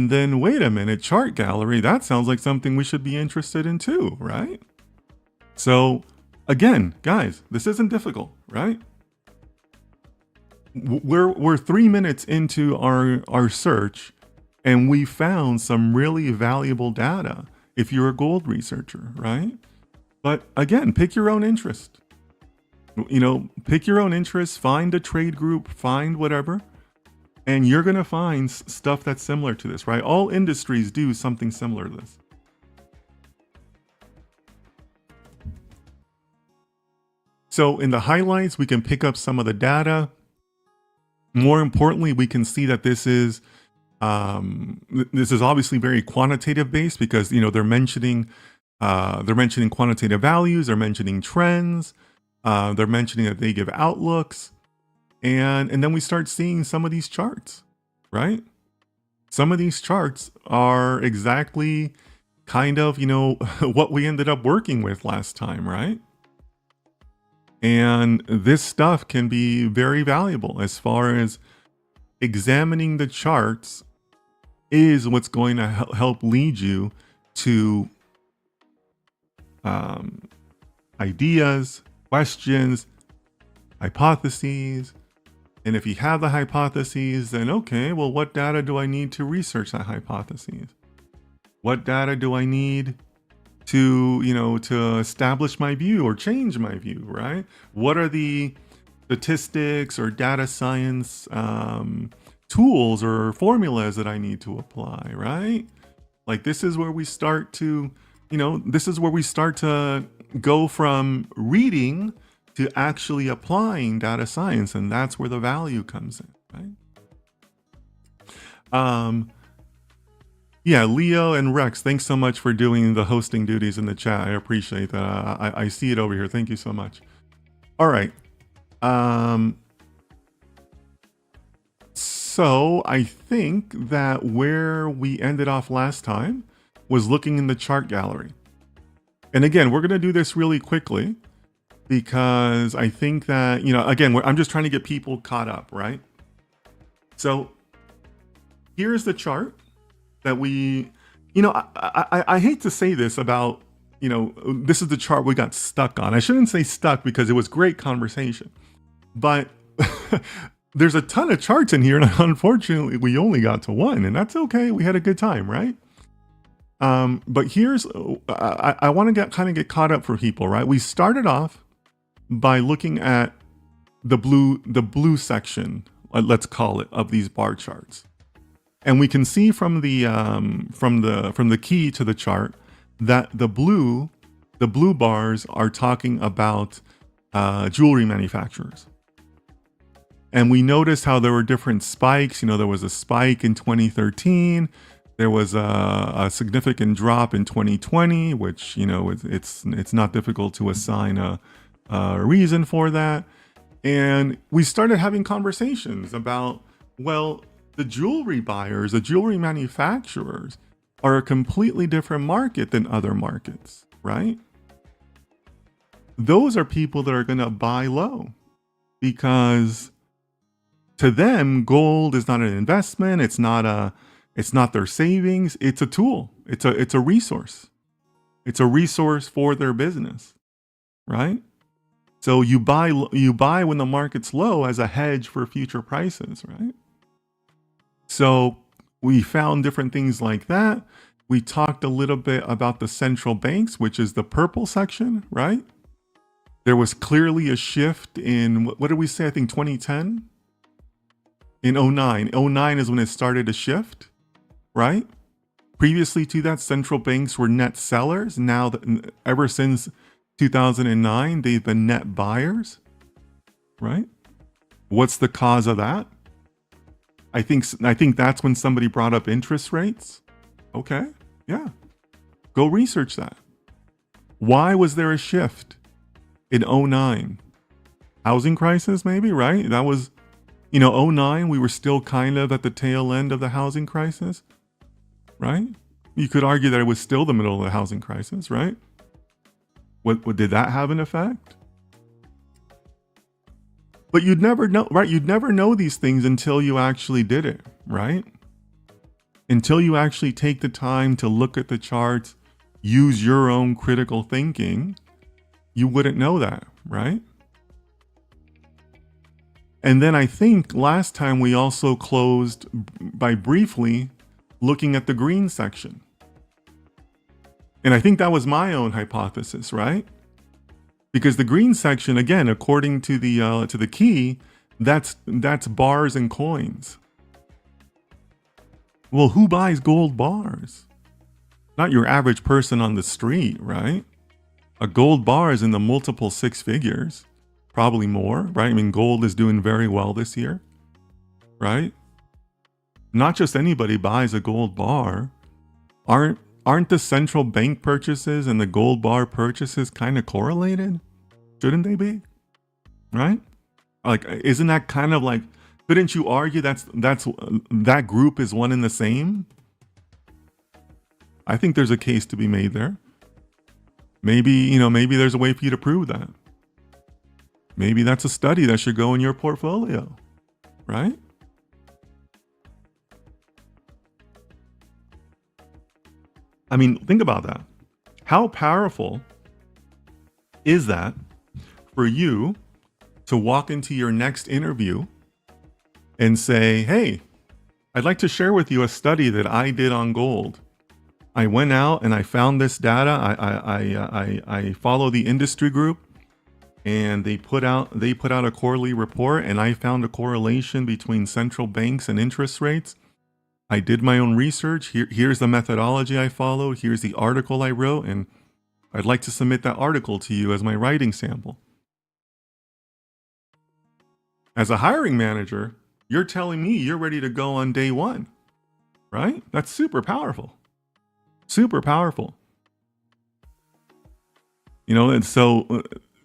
And then wait a minute, chart gallery, that sounds like something we should be interested in too, right? So again, guys, this isn't difficult, right? We're 3 minutes into our search, and we found some really valuable data if you're a gold researcher, right? But again, pick your own interest. Pick your own interest, find a trade group, find whatever, and you're going to find stuff that's similar to this, right? All industries do something similar to this. So in the highlights, we can pick up some of the data. More importantly, we can see that this is obviously very quantitative based, because they're mentioning quantitative values, they're mentioning trends, they're mentioning that they give outlooks, and then we start seeing some of these charts, right? Some of these charts are exactly kind of what we ended up working with last time, right? And this stuff can be very valuable as far as examining the charts is what's going to help lead you to ideas, questions, hypotheses. And if you have the hypotheses, then okay, well, what data do I need to research that hypothesis? What data do I need to establish my view or change my view, right? What are the statistics or data science tools or formulas that I need to apply, right? Like this is where we start to, go from reading to actually applying data science, and that's where the value comes in, right? Yeah, Leo and Rex, thanks so much for doing the hosting duties in the chat. I appreciate that. I see it over here. Thank you so much. All right. So I think that where we ended off last time was looking in the chart gallery. And again, we're going to do this really quickly because I think that, again, I'm just trying to get people caught up, right? So here's the chart that we, I hate to say this about, this is the chart we got stuck on. I shouldn't say stuck because it was great conversation, but there's a ton of charts in here, and unfortunately we only got to one, and that's okay. We had a good time, right? But here's, I want to get caught up for people, right? We started off by looking at the blue section, let's call it, of these bar charts. And we can see from the key to the chart that the blue bars are talking about jewelry manufacturers. And we noticed how there were different spikes. There was a spike in 2013. There was a significant drop in 2020, which it's not difficult to assign a reason for that. And we started having conversations about, well, the jewelry buyers, the jewelry manufacturers are a completely different market than other markets, right? Those are people that are going to buy low because to them, gold is not an investment. It's not their savings. It's a tool. It's a resource. It's a resource for their business, right? So you buy when the market's low as a hedge for future prices, right? So we found different things like that. We talked a little bit about the central banks, which is the purple section, right? There was clearly a shift in, what did we say? I think 2010? In 09. 09 is when it started to shift, right? Previously to that, central banks were net sellers. Now, ever since 2009, they've been net buyers, right? What's the cause of that? I think that's when somebody brought up interest rates. Okay, yeah. Go research that. Why was there a shift in 09? Housing crisis, maybe, right? That was, 09, we were still kind of at the tail end of the housing crisis, right? You could argue that it was still the middle of the housing crisis, right? What did that have an effect? But you'd never know, right? You'd never know these things until you actually did it, right? until you actually take the time to look at the charts, use your own critical thinking, you wouldn't know that, right? And then I think last time we also closed by briefly looking at the green section. And I think that was my own hypothesis, right? Because the green section, again, according to the key, that's bars and coins. Well, who buys gold bars? Not your average person on the street, right? A gold bar is in the multiple six figures, probably more, right? I mean, gold is doing very well this year, right? Not just anybody buys a gold bar. Aren't the central bank purchases and the gold bar purchases kind of correlated? Shouldn't they be? Right? Like, isn't that kind of like, couldn't you argue that group is one and the same? I think there's a case to be made there. Maybe there's a way for you to prove that. Maybe that's a study that should go in your portfolio, right? I mean, think about that. How powerful is that for you to walk into your next interview and say, hey, I'd like to share with you a study that I did on gold. I went out and I found this data. I follow the industry group, and they put out a quarterly report, and I found a correlation between central banks and interest rates. I did my own research. Here's the methodology I followed. Here's the article I wrote, and I'd like to submit that article to you as my writing sample. As a hiring manager, you're telling me you're ready to go on day one, right? That's super powerful. Super powerful. And so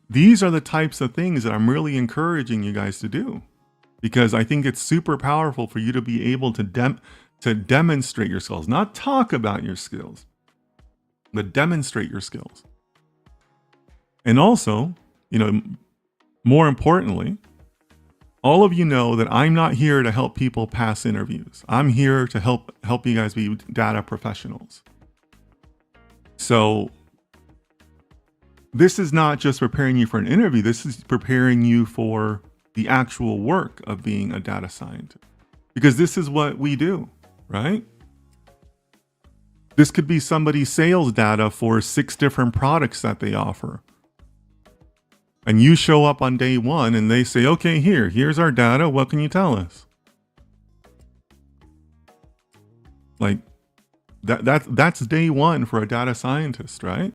these are the types of things that I'm really encouraging you guys to do, because I think it's super powerful for you to be able to demonstrate your skills, not talk about your skills, but demonstrate your skills. And also, more importantly, all of you know that I'm not here to help people pass interviews. I'm here to help you guys be data professionals. So this is not just preparing you for an interview. This is preparing you for the actual work of being a data scientist, because this is what we do, right? This could be somebody's sales data for 6 different products that they offer. And you show up on day one and they say, okay, here's our data. What can you tell us? Like that's day one for a data scientist, right?